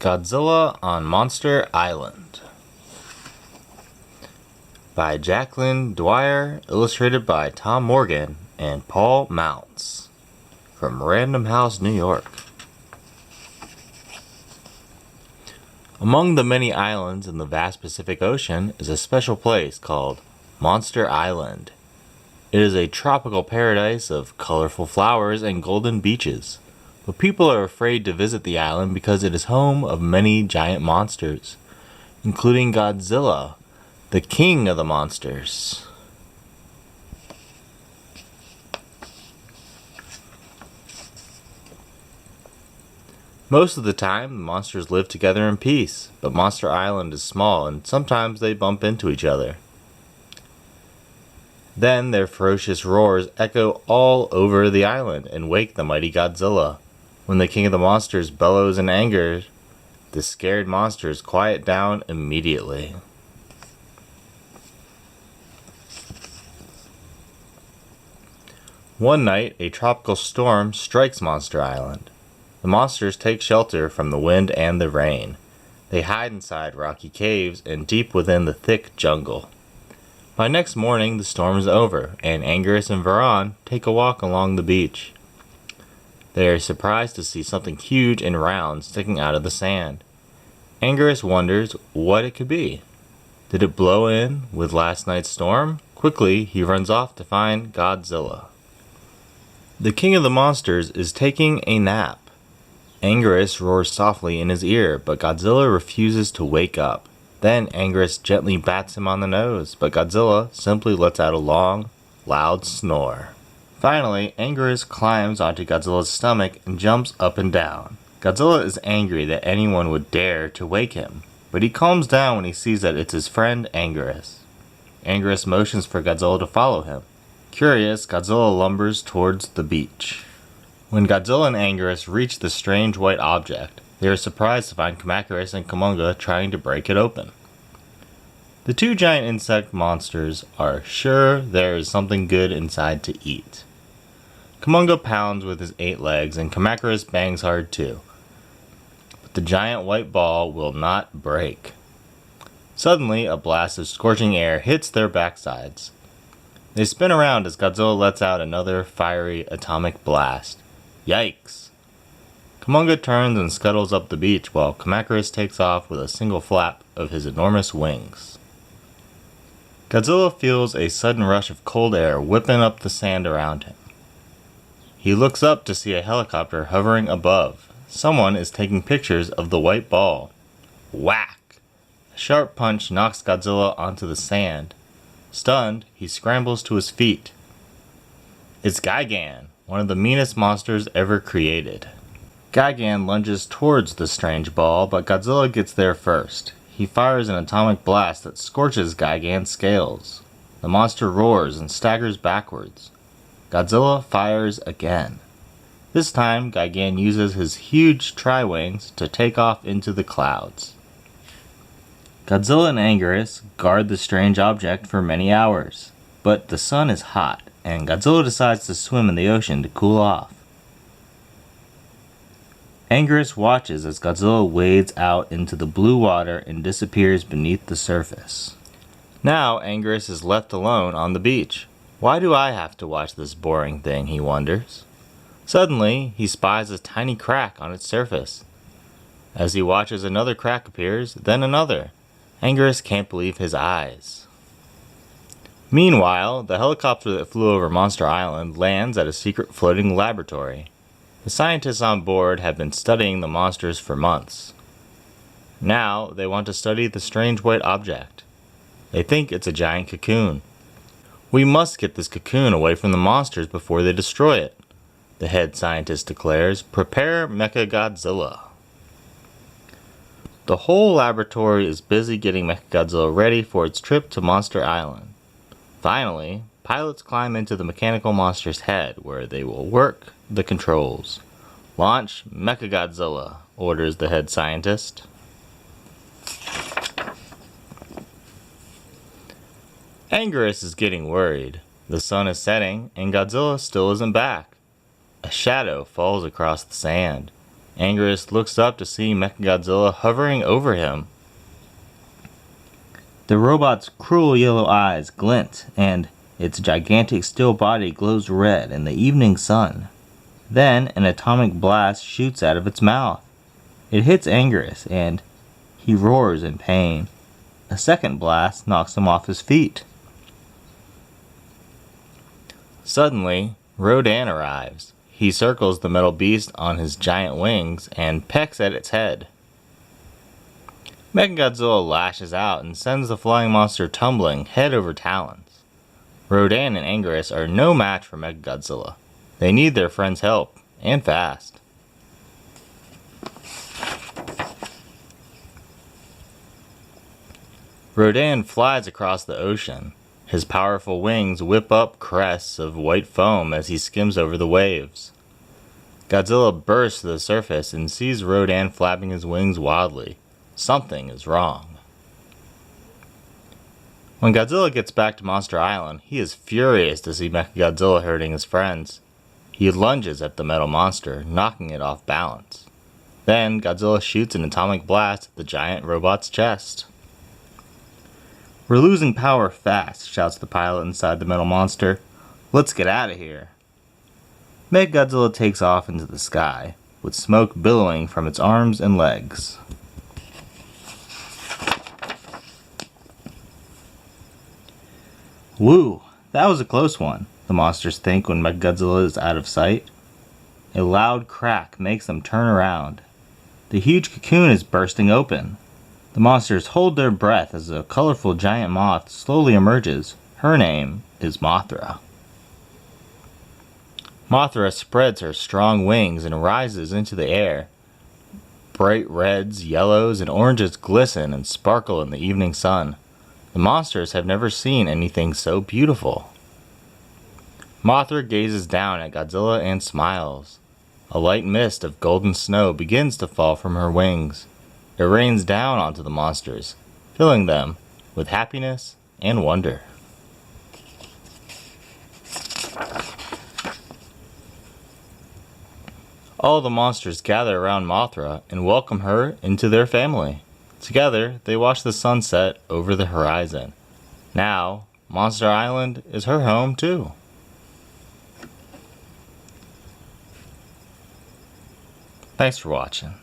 Godzilla on Monster Island by Jacqueline, Dwyer, illustrated by Tom Morgan and Paul Mounts from Random House, New York. Among the many islands in the vast Pacific Ocean is a special place called Monster Island. It is a tropical paradise of colorful flowers and golden beaches. But people are afraid to visit the island because it is home of many giant monsters, including Godzilla, the king of the monsters. Most of the time, the monsters live together in peace, but Monster Island is small and sometimes they bump into each other. Then their ferocious roars echo all over the island and wake the mighty Godzilla. When the king of the monsters bellows in anger, the scared monsters quiet down immediately. One night, a tropical storm strikes Monster Island. The monsters take shelter from the wind and the rain. They hide inside rocky caves and deep within the thick jungle. By next morning, the storm is over, and Anguirus and Varan take a walk along the beach. They are surprised to see something huge and round sticking out of the sand. Anguirus wonders what it could be. Did it blow in with last night's storm? Quickly, he runs off to find Godzilla. The king of the monsters is taking a nap. Anguirus roars softly in his ear, but Godzilla refuses to wake up. Then Anguirus gently bats him on the nose, but Godzilla simply lets out a long, loud snore. Finally, Anguirus climbs onto Godzilla's stomach and jumps up and down. Godzilla is angry that anyone would dare to wake him, but he calms down when he sees that it's his friend Anguirus. Anguirus motions for Godzilla to follow him. Curious, Godzilla lumbers towards the beach. When Godzilla and Anguirus reach the strange white object, they are surprised to find Kamacuras and Kumonga trying to break it open. The two giant insect monsters are sure there is something good inside to eat. Kumonga pounds with his 8 legs and Kamacuras bangs hard too. But the giant white ball will not break. Suddenly, a blast of scorching air hits their backsides. They spin around as Godzilla lets out another fiery atomic blast. Yikes! Kumonga turns and scuttles up the beach while Kamacuras takes off with a single flap of his enormous wings. Godzilla feels a sudden rush of cold air whipping up the sand around him. He looks up to see a helicopter hovering above. Someone is taking pictures of the white ball. Whack! A sharp punch knocks Godzilla onto the sand. Stunned, he scrambles to his feet. It's Gigan, one of the meanest monsters ever created. Gigan lunges towards the strange ball, but Godzilla gets there first. He fires an atomic blast that scorches Gigan's scales. The monster roars and staggers backwards. Godzilla fires again. This time, Gigan uses his huge tri-wings to take off into the clouds. Godzilla and Anguirus guard the strange object for many hours, but the sun is hot, and Godzilla decides to swim in the ocean to cool off. Anguirus watches as Godzilla wades out into the blue water and disappears beneath the surface. Now, Anguirus is left alone on the beach. Why do I have to watch this boring thing, he wonders. Suddenly, he spies a tiny crack on its surface. As he watches, another crack appears, then another. Anguirus can't believe his eyes. Meanwhile, the helicopter that flew over Monster Island lands at a secret floating laboratory. The scientists on board have been studying the monsters for months. Now, they want to study the strange white object. They think it's a giant cocoon. We must get this cocoon away from the monsters before they destroy it, the head scientist declares. Prepare mechagodzilla. The whole laboratory is busy getting mechagodzilla ready for its trip to Monster Island. Finally, pilots climb into the mechanical monster's head where they will work the controls. Launch mechagodzilla, orders the head scientist. Anguirus is getting worried. The sun is setting, and Godzilla still isn't back. A shadow falls across the sand. Anguirus looks up to see Mechagodzilla hovering over him. The robot's cruel yellow eyes glint, and its gigantic steel body glows red in the evening sun. Then an atomic blast shoots out of its mouth. It hits Anguirus, and he roars in pain. A second blast knocks him off his feet. Suddenly, Rodan arrives. He circles the metal beast on his giant wings and pecks at its head. Mechagodzilla lashes out and sends the flying monster tumbling head over talons. Rodan and Anguirus are no match for Mechagodzilla. They need their friend's help, and fast. Rodan flies across the ocean. His powerful wings whip up crests of white foam as he skims over the waves. Godzilla bursts to the surface and sees Rodan flapping his wings wildly. Something is wrong. When Godzilla gets back to Monster Island, he is furious to see Mechagodzilla hurting his friends. He lunges at the metal monster, knocking it off balance. Then, Godzilla shoots an atomic blast at the giant robot's chest. "We're losing power fast," shouts the pilot inside the metal monster. "Let's get out of here." Mechagodzilla takes off into the sky, with smoke billowing from its arms and legs. Woo, that was a close one, the monsters think when Mechagodzilla is out of sight. A loud crack makes them turn around. The huge cocoon is bursting open. The monsters hold their breath as a colorful giant moth slowly emerges. Her name is Mothra. Mothra spreads her strong wings and rises into the air. Bright reds, yellows, and oranges glisten and sparkle in the evening sun. The monsters have never seen anything so beautiful. Mothra gazes down at Godzilla and smiles. A light mist of golden snow begins to fall from her wings. It rains down onto the monsters, filling them with happiness and wonder. All the monsters gather around Mothra and welcome her into their family. Together, they watch the sunset over the horizon. Now, Monster Island is her home too. Thanks for watching.